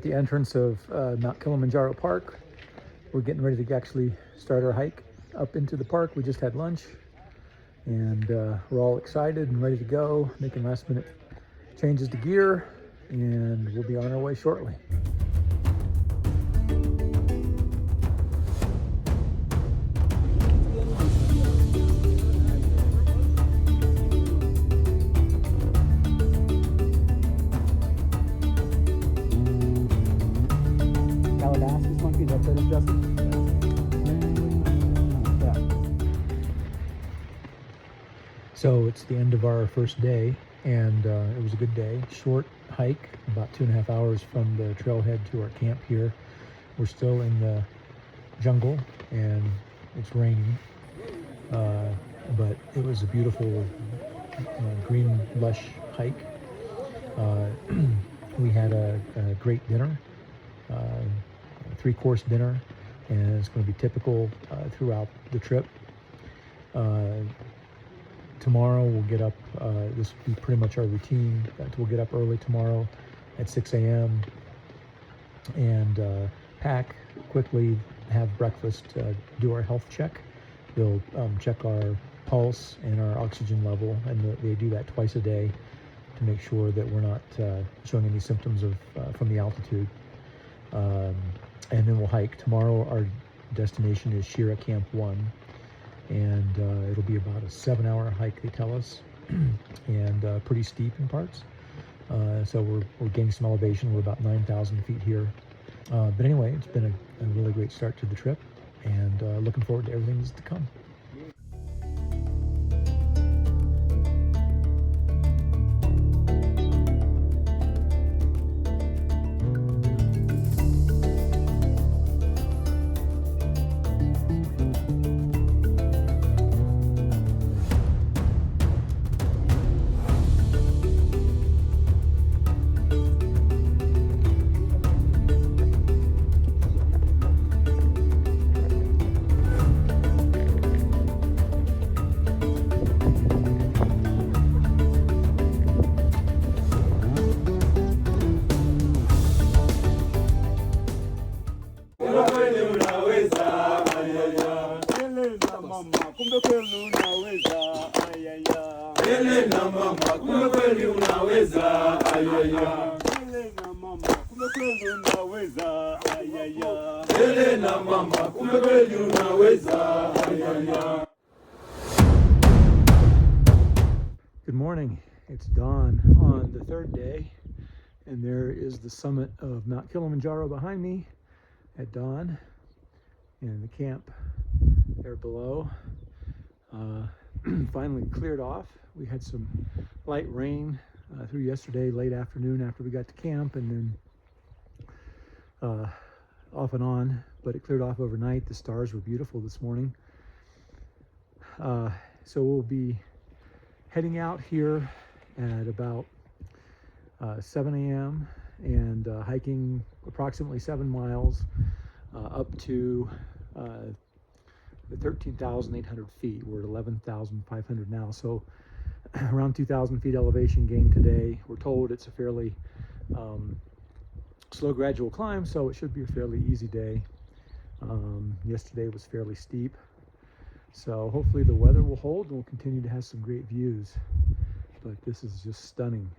the entrance of Mount Kilimanjaro Park. We're getting ready to actually start our hike up into the park. We just had lunch, and we're all excited and ready to go, making last minute changes to gear, and we'll be on our way shortly. So it's the end of our first day, and it was a good day. Short hike, about 2.5 hours from the trailhead to our camp here. We're still in the jungle, and it's raining, but it was a beautiful green, lush hike. We had a great dinner, a 3-course dinner, and it's going to be typical throughout the trip. Tomorrow we'll get up, this will be pretty much our routine. We'll get up early tomorrow at 6 a.m. and pack quickly, have breakfast, do our health check. They'll check our pulse and our oxygen level, and they do that twice a day to make sure that we're not showing any symptoms of from the altitude. And then we'll hike. Tomorrow our destination is Shira Camp 1. And it'll be about a 7-hour hike, they tell us, and pretty steep in parts. So we're gaining some elevation. We're about 9,000 feet here. But anyway, it's been a really great start to the trip, and looking forward to everything that's to come. Good morning. It's dawn on the third day, and there is the summit of Mount Kilimanjaro behind me at dawn, and the camp there below finally cleared off. We had some light rain through yesterday late afternoon after we got to camp, and then off and on, but it cleared off overnight. The stars were beautiful this morning. So we'll be heading out here at about 7 a.m. and hiking approximately 7 miles up to the 13,800 feet. We're at 11,500 now, so around 2,000 feet elevation gain today. We're told it's a fairly slow, gradual climb, so it should be a fairly easy day. Yesterday was fairly steep, so hopefully the weather will hold and we'll continue to have some great views. But this is just stunning.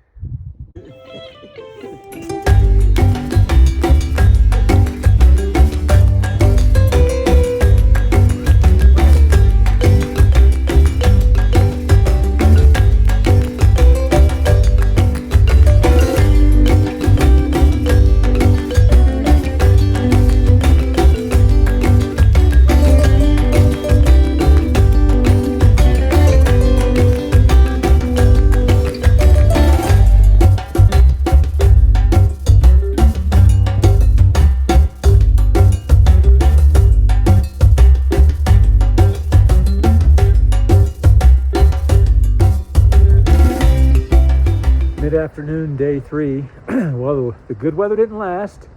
Mid-afternoon, day 3. Well, the good weather didn't last.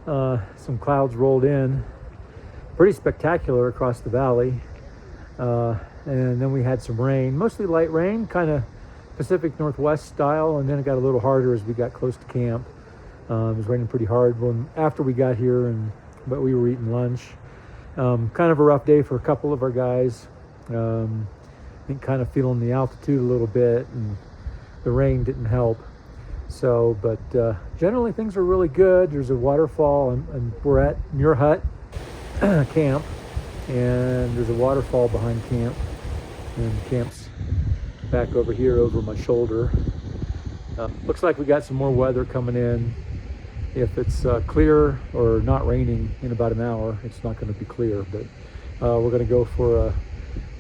Some clouds rolled in, pretty spectacular across the valley, and then we had some rain, mostly light rain, kind of Pacific Northwest style, and then it got a little harder as we got close to camp. It was raining pretty hard after we got here, but we were eating lunch. Kind of a rough day for a couple of our guys. I think kind of feeling the altitude a little bit, and the rain didn't help. So, but generally things are really good. There's a waterfall, and we're at Moir Hut camp, and there's a waterfall behind camp, and camp's back over here over my shoulder. Looks like we got some more weather coming in. If it's clear or not raining in about an hour, it's not going to be clear, but we're going to go for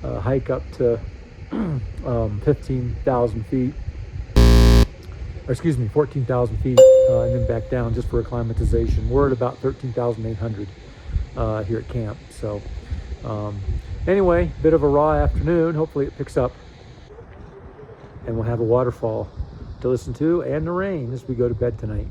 a hike up to 15,000 feet, or excuse me, 14,000 feet, and then back down just for acclimatization. We're at about 13,800 here at camp. So anyway, bit of a raw afternoon. Hopefully it picks up, and we'll have a waterfall to listen to and the rain as we go to bed tonight.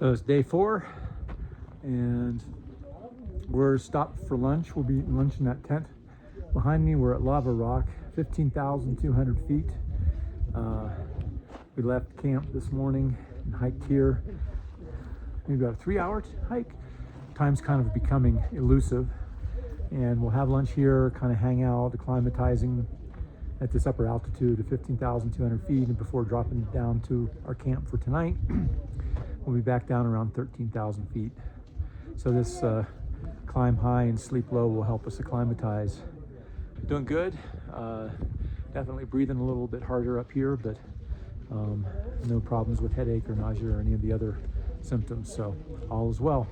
So it's day 4, and we're stopped for lunch. We'll be eating lunch in that tent. Behind me, we're at Lava Rock, 15,200 feet. We left camp this morning and hiked here. Maybe about a 3-hour hike. Time's kind of becoming elusive, and we'll have lunch here, kind of hang out, acclimatizing at this upper altitude of 15,200 feet, and before dropping down to our camp for tonight. We'll be back down around 13,000 feet. So this climb high and sleep low will help us acclimatize. Doing good. Definitely breathing a little bit harder up here, but no problems with headache or nausea or any of the other symptoms. So all is well.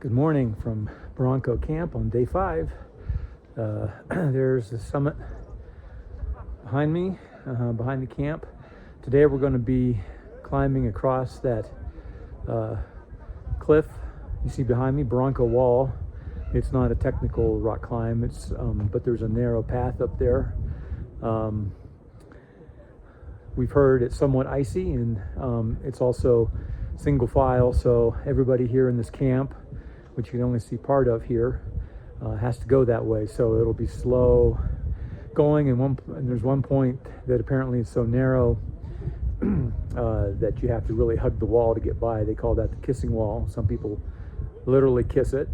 Good morning from Barranco Camp on day 5. There's the summit behind me, behind the camp. Today we're going to be climbing across that cliff you see behind me, Barranco Wall. It's not a technical rock climb, but there's a narrow path up there. We've heard it's somewhat icy, and it's also single file, so everybody here in this camp, which you can only see part of here, has to go that way. So it'll be slow going, and there's one point that apparently is so narrow that you have to really hug the wall to get by. They call that the kissing wall. Some people literally kiss it.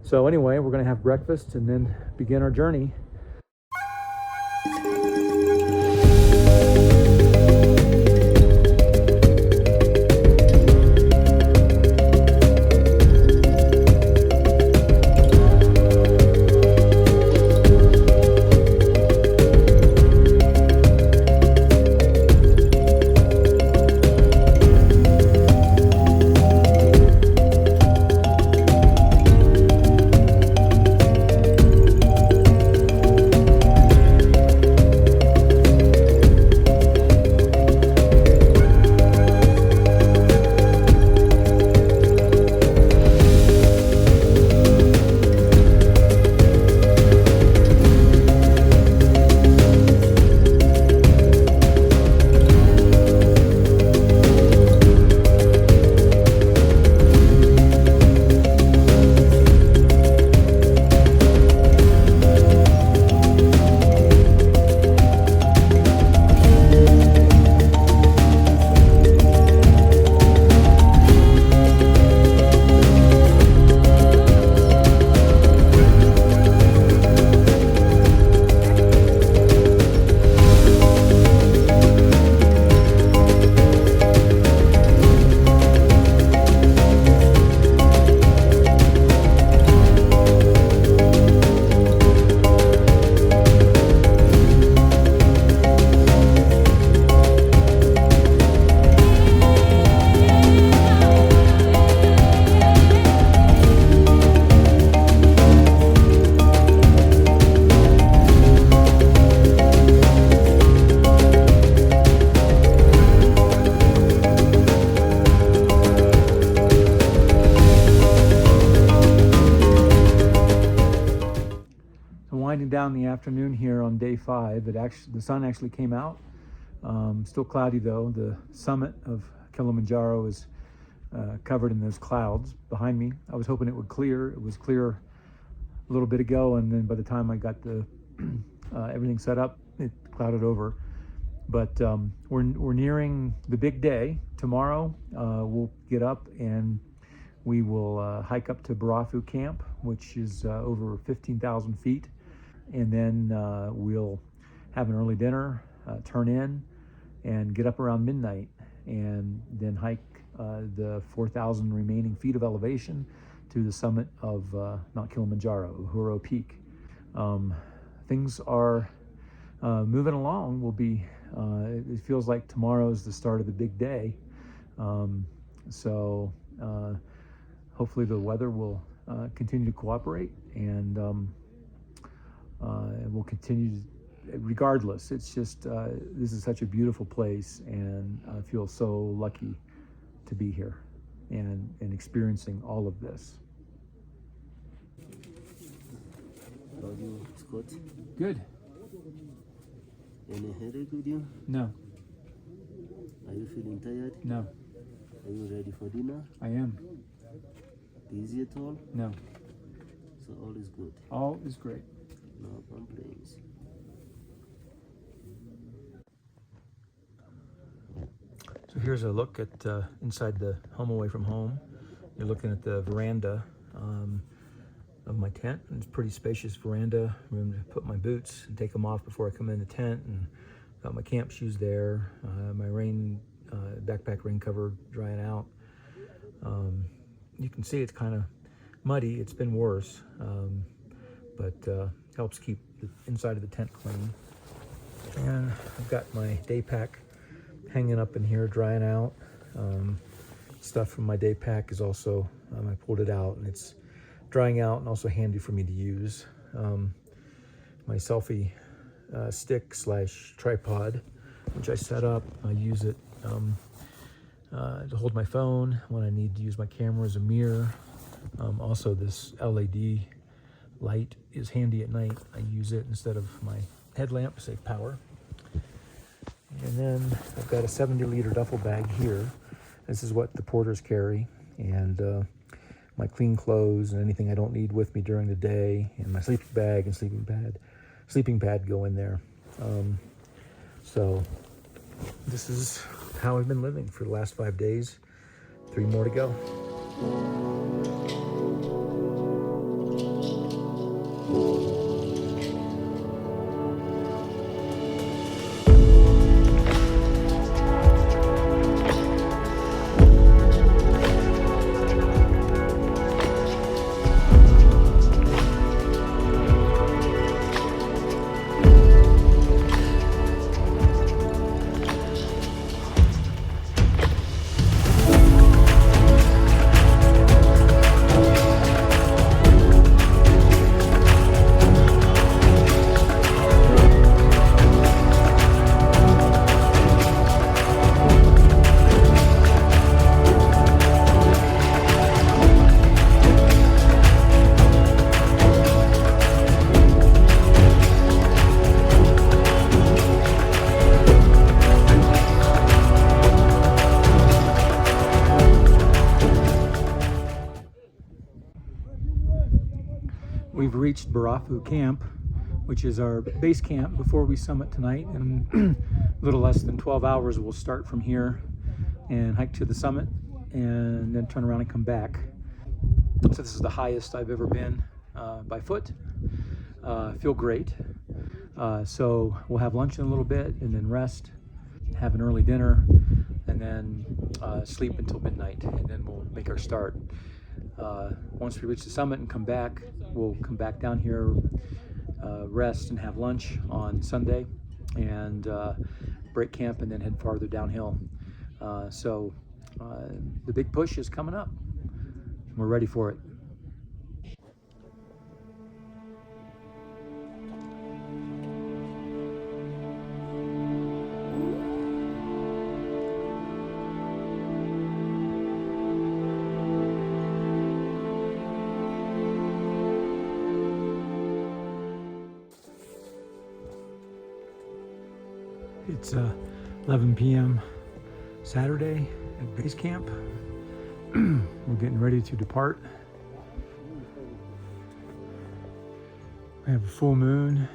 So anyway, we're going to have breakfast and then begin our journey. Winding down the afternoon here on day 5, the sun actually came out. Still cloudy though. The summit of Kilimanjaro is covered in those clouds behind me. I was hoping it would clear. It was clear a little bit ago, and then by the time I got the everything set up, it clouded over. But we're nearing the big day. Tomorrow we'll get up and we will hike up to Barafu camp, which is over 15,000 feet. And then we'll have an early dinner, turn in, and get up around midnight, and then hike the 4,000 remaining feet of elevation to the summit of Mount Kilimanjaro, Uhuru Peak. Things are moving along. It feels like tomorrow's the start of the big day. So hopefully the weather will continue to cooperate, and we'll continue regardless. It's just this is such a beautiful place, and I feel so lucky to be here and experiencing all of this. How are you, Scott? Good. Any headache with you? No. Are you feeling tired? No. Are you ready for dinner? I am. Busy at all? No. So all is good? All is great. No complaints. So here's a look at inside the home away from home. You're looking at the veranda of my tent. It's a pretty spacious veranda, room to put my boots and take them off before I come in the tent, and got my camp shoes there, my backpack rain cover drying out. You can see it's kind of muddy. It's been worse, but helps keep the inside of the tent clean. And I've got my day pack hanging up in here drying out. Stuff from my day pack is also, I pulled it out and it's drying out and also handy for me to use. My selfie stick / tripod, which I set up. I use it to hold my phone when I need to use my camera as a mirror. Also, this LED light is handy at night. I use it instead of my headlamp to save power. And then I've got a 70-liter duffel bag here. This is what the porters carry, and my clean clothes and anything I don't need with me during the day, and my sleeping bag and sleeping pad go in there. So this is how I've been living for the last 5 days. 3 more to go. We've reached Barafu camp, which is our base camp before we summit tonight. In a little less than 12 hours, we'll start from here and hike to the summit and then turn around and come back. So this is the highest I've ever been by foot. Feel great. So we'll have lunch in a little bit and then rest, have an early dinner, and then sleep until midnight, and then we'll make our start. Once we reach the summit and come back, we'll come back down here, rest and have lunch on Sunday, and break camp and then head farther downhill. So the big push is coming up. We're ready for it. It's 11 p.m. Saturday at base camp. We're getting ready to depart. We have a full moon.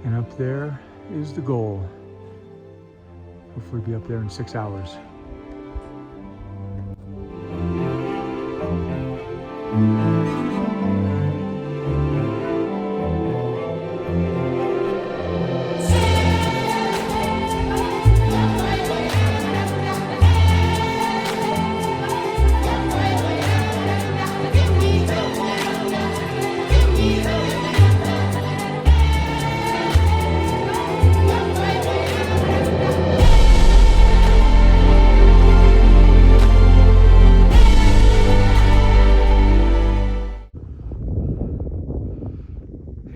And up there is the goal. Hopefully be up there in 6 hours.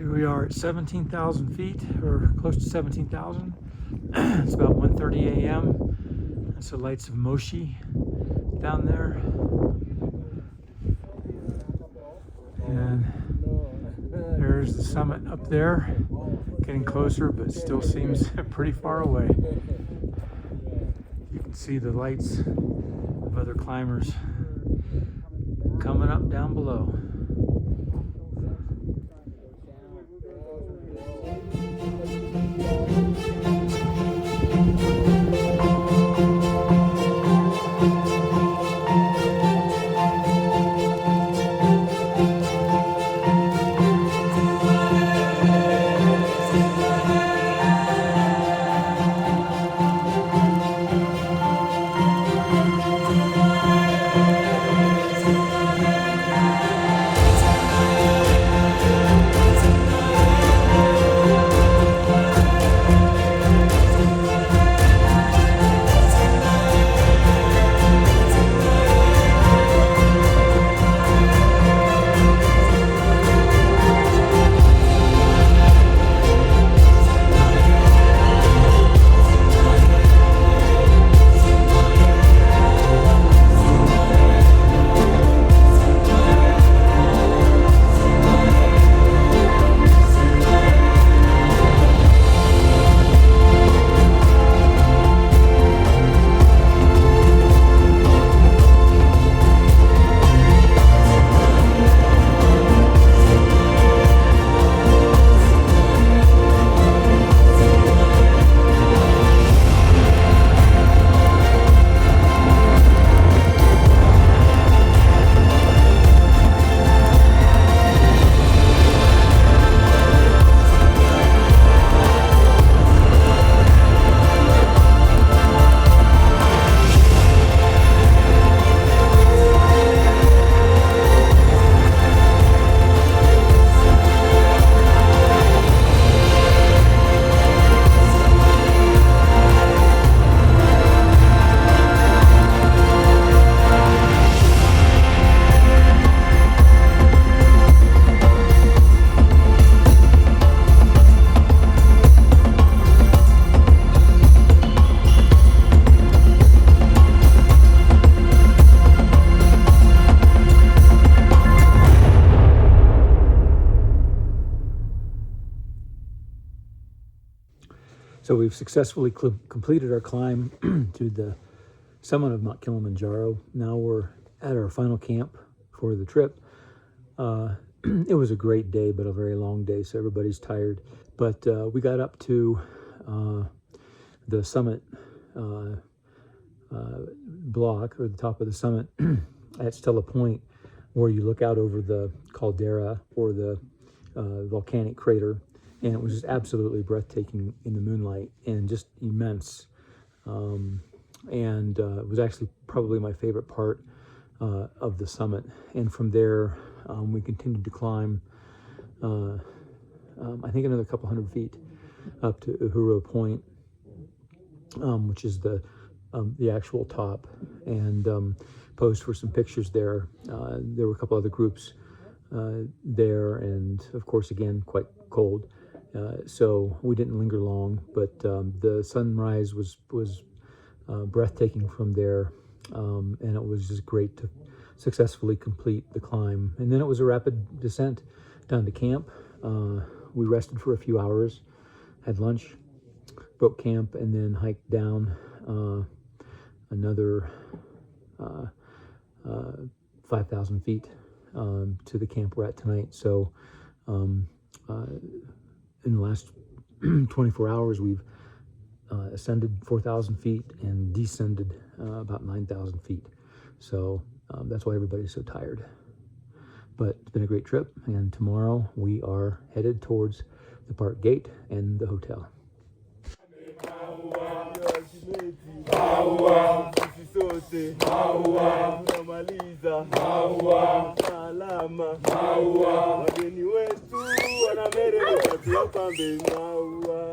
We are at 17,000 feet, or close to 17,000. It's about 1:30 a.m. That's the lights of Moshi down there. And there's the summit up there, getting closer, but still seems pretty far away. You can see the lights of other climbers coming up down below. So we've successfully completed our climb to the summit of Mount Kilimanjaro. Now we're at our final camp for the trip. It was a great day, but a very long day, so everybody's tired. But we got up to the summit block, or the top of the summit at Stella Point, where you look out over the caldera, or the volcanic crater, and it was just absolutely breathtaking in the moonlight and just immense. And it was actually probably my favorite part of the summit. And from there, we continued to climb, I think another couple hundred feet up to Uhuru Point, which is the actual top, and posed for some pictures there. There were a couple other groups there, and of course, again, quite cold. So we didn't linger long, but the sunrise was breathtaking from there, and it was just great to successfully complete the climb. And then it was a rapid descent down to camp. We rested for a few hours, had lunch, broke camp, and then hiked down another 5,000 feet to the camp we're at tonight. So in the last 24 hours, we've ascended 4,000 feet and descended about 9,000 feet. So that's why everybody's so tired. But it's been a great trip, and tomorrow we are headed towards the park gate and the hotel.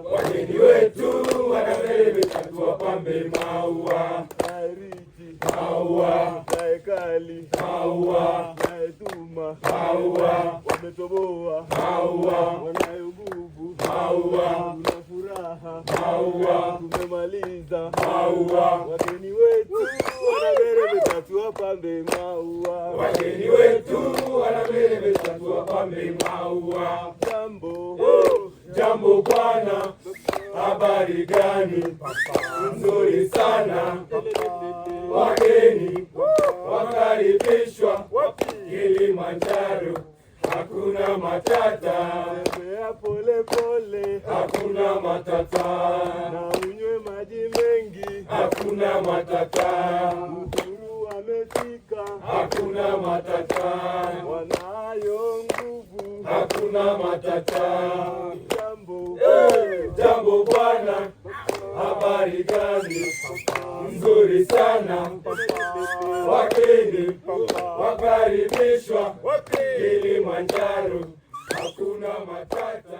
Wageni wetu wanameremeta tuwapambe maua. Maua, kali, maua, naetuma, maua, wametoboa, maua, wanayo nguvu, maua, tuna furaha, maua, tumemaliza, maua, wageni wetu wanameremeta tuwapambe maua. Wageni wetu wanameremeta tuwapambe maua. Jambo, jambo bwana, habari gani? Nzuri sana. Wageni wakaribishwa Kilimanjaro, hakuna matata. Tembea pole pole, hakuna matata. Na unywe maji mengi, hakuna matata. Uhuru amefika, hakuna matata. Wanayo nguvu, hakuna matata. Jambo, jambo bwana, habari gani? Nzuri sana. Wageni wakaribishwa Kilimanjaro, hakuna matata.